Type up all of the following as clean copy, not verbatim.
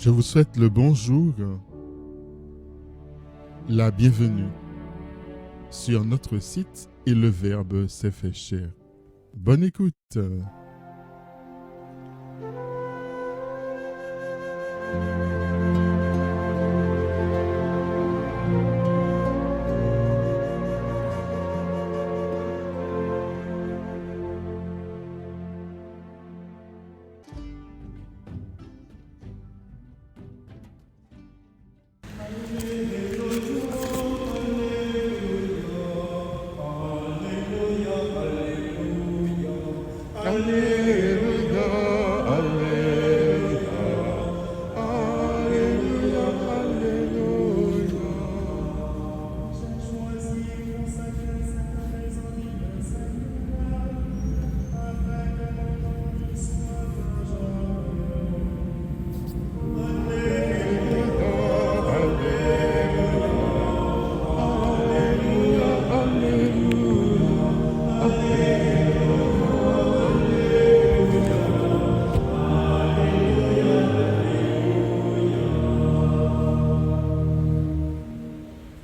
Je vous souhaite le bonjour, la bienvenue sur notre site et le Verbe s'est fait chair. Bonne écoute. Alléluia, Alléluia, Alléluia, Alléluia. J'ai choisi consacrer cette maison du Seigneur, afin que mon nom y soit toujours. Alléluia, Alléluia, Alléluia, Alléluia.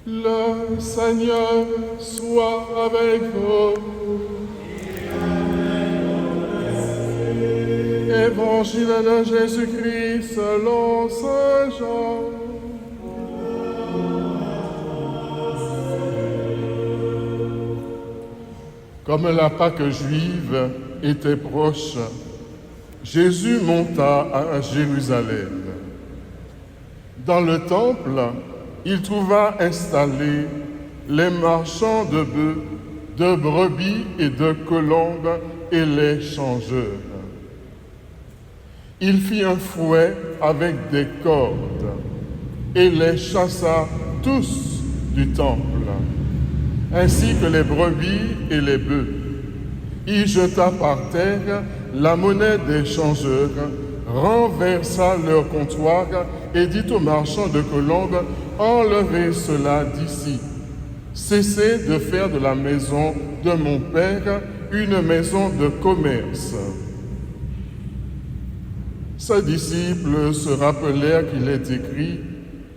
Le Seigneur soit avec vous. Évangile de Jésus-Christ selon saint Jean. Comme la Pâque juive était proche, Jésus monta à Jérusalem. Dans le temple, il trouva installés les marchands de bœufs, de brebis et de colombes et les changeurs. Il fit un fouet avec des cordes et les chassa tous du temple, ainsi que les brebis et les bœufs. Il jeta par terre la monnaie des changeurs, renversa leur comptoir et dit aux marchands de colombes, « Enlevez cela d'ici. Cessez de faire de la maison de mon Père une maison de commerce. » Ses disciples se rappelèrent qu'il est écrit,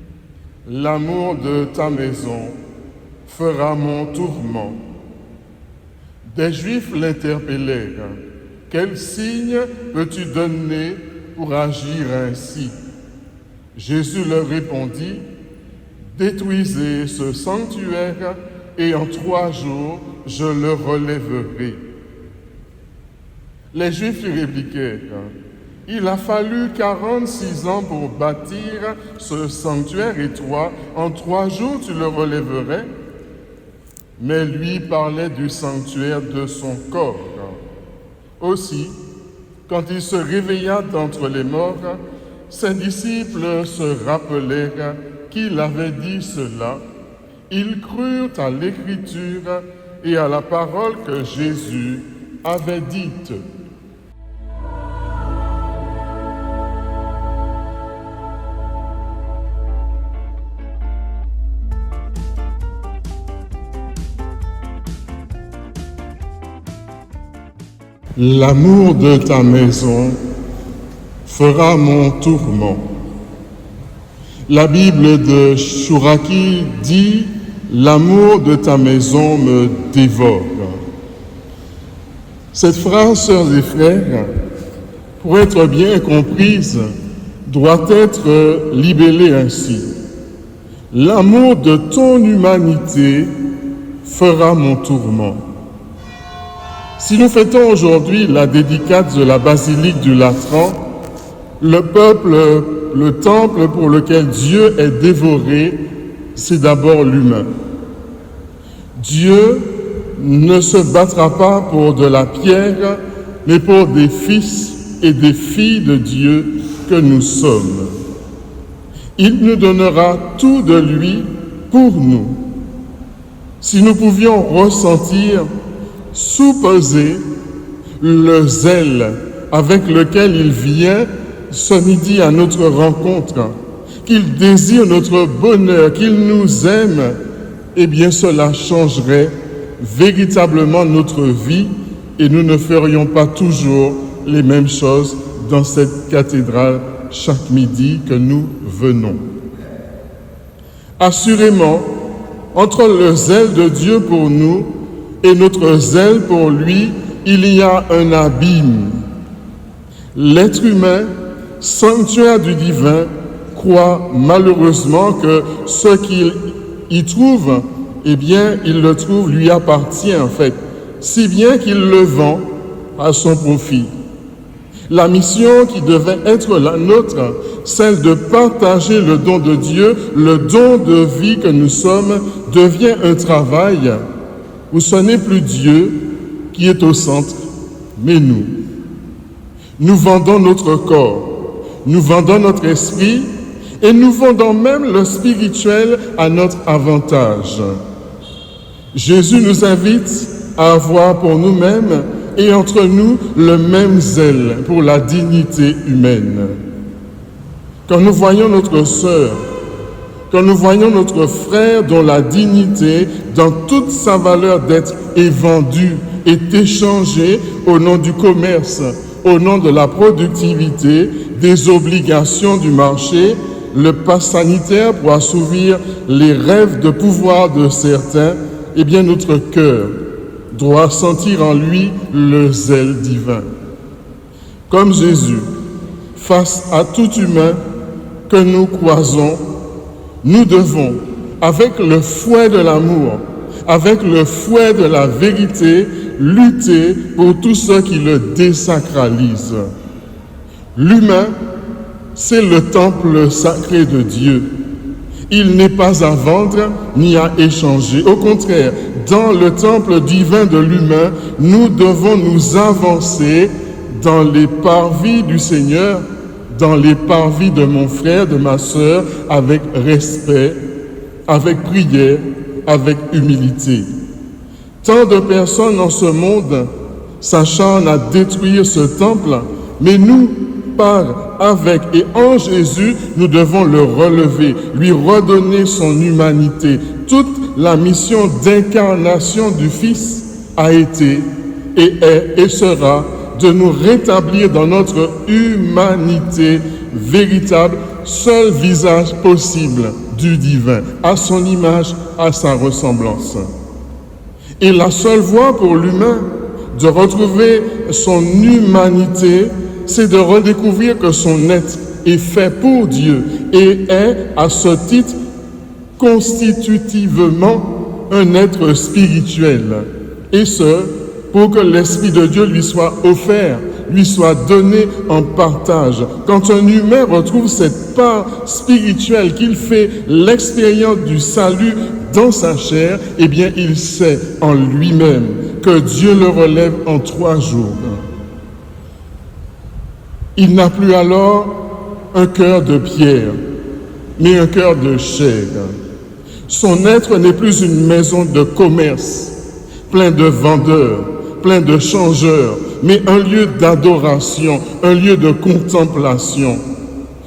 « L'amour de ta maison fera mon tourment. » Des Juifs l'interpellèrent, « Quel signe peux-tu donner pour agir ainsi ?» Jésus leur répondit, « Détruisez ce sanctuaire et en 3 jours je le relèverai. » Les Juifs lui répliquèrent, « Il a fallu 46 ans pour bâtir ce sanctuaire et toi, en 3 jours tu le relèverais ?» Mais lui parlait du sanctuaire de son corps. Aussi, quand il se réveilla d'entre les morts, ses disciples se rappelèrent qu'il avait dit cela. Ils crurent à l'Écriture et à la parole que Jésus avait dite. L'amour de ta maison fera mon tourment. La Bible de Chouraki dit « L'amour de ta maison me dévore ». Cette phrase, sœurs et frères, pour être bien comprise, doit être libellée ainsi. L'amour de ton humanité fera mon tourment. Si nous fêtons aujourd'hui la dédicace de la basilique du Latran, le temple pour lequel Dieu est dévoré, c'est d'abord l'humain. Dieu ne se battra pas pour de la pierre, mais pour des fils et des filles de Dieu que nous sommes. Il nous donnera tout de lui pour nous. Si nous pouvions ressentir, soupeser le zèle avec lequel il vient ce midi à notre rencontre, qu'il désire notre bonheur, qu'il nous aime, eh bien cela changerait véritablement notre vie et nous ne ferions pas toujours les mêmes choses dans cette cathédrale chaque midi que nous venons. Assurément, entre le zèle de Dieu pour nous et notre zèle pour lui, il y a un abîme. L'être humain, sanctuaire du divin, croit malheureusement que ce qu'il y trouve, eh bien, il le trouve, lui appartient en fait, si bien qu'il le vend à son profit. La mission qui devait être la nôtre, celle de partager le don de Dieu, le don de vie que nous sommes, devient un travail où ce n'est plus Dieu qui est au centre, mais nous. Nous vendons notre corps, nous vendons notre esprit et nous vendons même le spirituel à notre avantage. Jésus nous invite à avoir pour nous-mêmes et entre nous le même zèle pour la dignité humaine. Quand nous voyons notre sœur, quand nous voyons notre frère dont la dignité, dans toute sa valeur d'être, est vendue, est échangée au nom du commerce, au nom de la productivité, des obligations du marché, le pass sanitaire pour assouvir les rêves de pouvoir de certains, eh bien notre cœur doit sentir en lui le zèle divin. Comme Jésus, face à tout humain que nous croisons, nous devons, avec le fouet de l'amour, avec le fouet de la vérité, lutter pour tout ce qui le désacralise. L'humain, c'est le temple sacré de Dieu. Il n'est pas à vendre ni à échanger. Au contraire, dans le temple divin de l'humain, nous devons nous avancer dans les parvis du Seigneur, dans les parvis de mon frère, de ma sœur, avec respect, avec prière, avec humilité. Tant de personnes en ce monde s'acharnent à détruire ce temple, mais nous, par, avec et en Jésus, nous devons le relever, lui redonner son humanité. Toute la mission d'incarnation du Fils a été et est et sera de nous rétablir dans notre humanité véritable, seul visage possible du divin, à son image, à sa ressemblance. Et la seule voie pour l'humain de retrouver son humanité, c'est de redécouvrir que son être est fait pour Dieu et est, à ce titre, constitutivement un être spirituel. Et ce, pour que l'Esprit de Dieu lui soit offert, lui soit donné en partage. Quand un humain retrouve cette part spirituelle qu'il fait l'expérience du salut dans sa chair, eh bien il sait en lui-même que Dieu le relève en 3 jours. Il n'a plus alors un cœur de pierre, mais un cœur de chair. Son être n'est plus une maison de commerce, plein de vendeurs, plein de changeurs, mais un lieu d'adoration, un lieu de contemplation.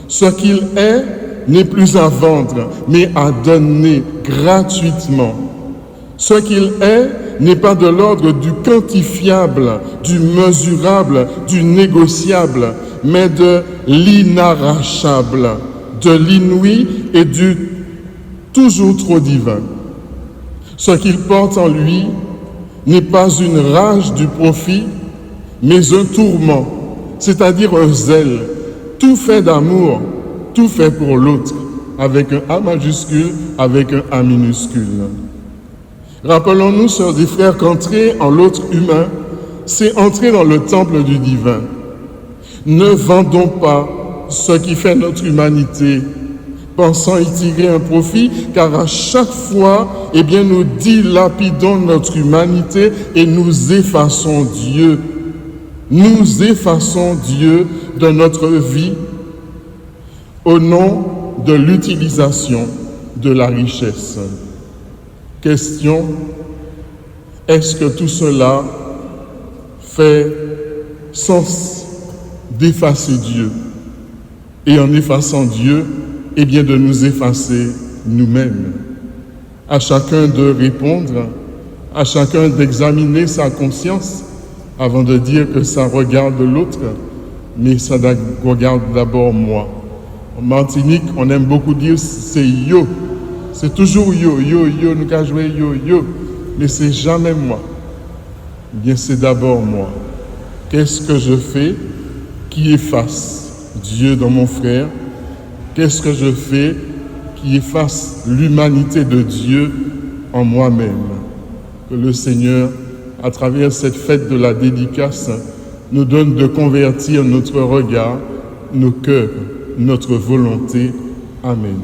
Ce qu'il est n'est plus à vendre, mais à donner gratuitement. Ce qu'il est n'est pas de l'ordre du quantifiable, du mesurable, du négociable, mais de l'inarrachable, de l'inouï et du toujours trop divin. Ce qu'il porte en lui n'est pas une rage du profit, mais un tourment, c'est-à-dire un zèle, tout fait d'amour, tout fait pour l'autre, avec un A majuscule, avec un A minuscule. Rappelons-nous, sœurs et frères, qu'entrer en l'autre humain, c'est entrer dans le temple du divin. Ne vendons pas ce qui fait notre humanité, pensant y tirer un profit, car à chaque fois, eh bien, nous dilapidons notre humanité et nous effaçons Dieu. Nous effaçons Dieu de notre vie au nom de l'utilisation de la richesse. Question, est-ce que tout cela fait sens d'effacer Dieu? Et en effaçant Dieu, eh bien de nous effacer nous-mêmes. À chacun de répondre, à chacun d'examiner sa conscience avant de dire que ça regarde l'autre, mais ça regarde d'abord moi. En Martinique, on aime beaucoup dire c'est yo. C'est toujours yo, nous avons joué yo, mais c'est jamais moi. Bien, c'est d'abord moi. Qu'est-ce que je fais qui efface Dieu dans mon frère? Qu'est-ce que je fais qui efface l'humanité de Dieu en moi-même? Que le Seigneur, à travers cette fête de la dédicace, nous donne de convertir notre regard, nos cœurs, notre volonté. Amen.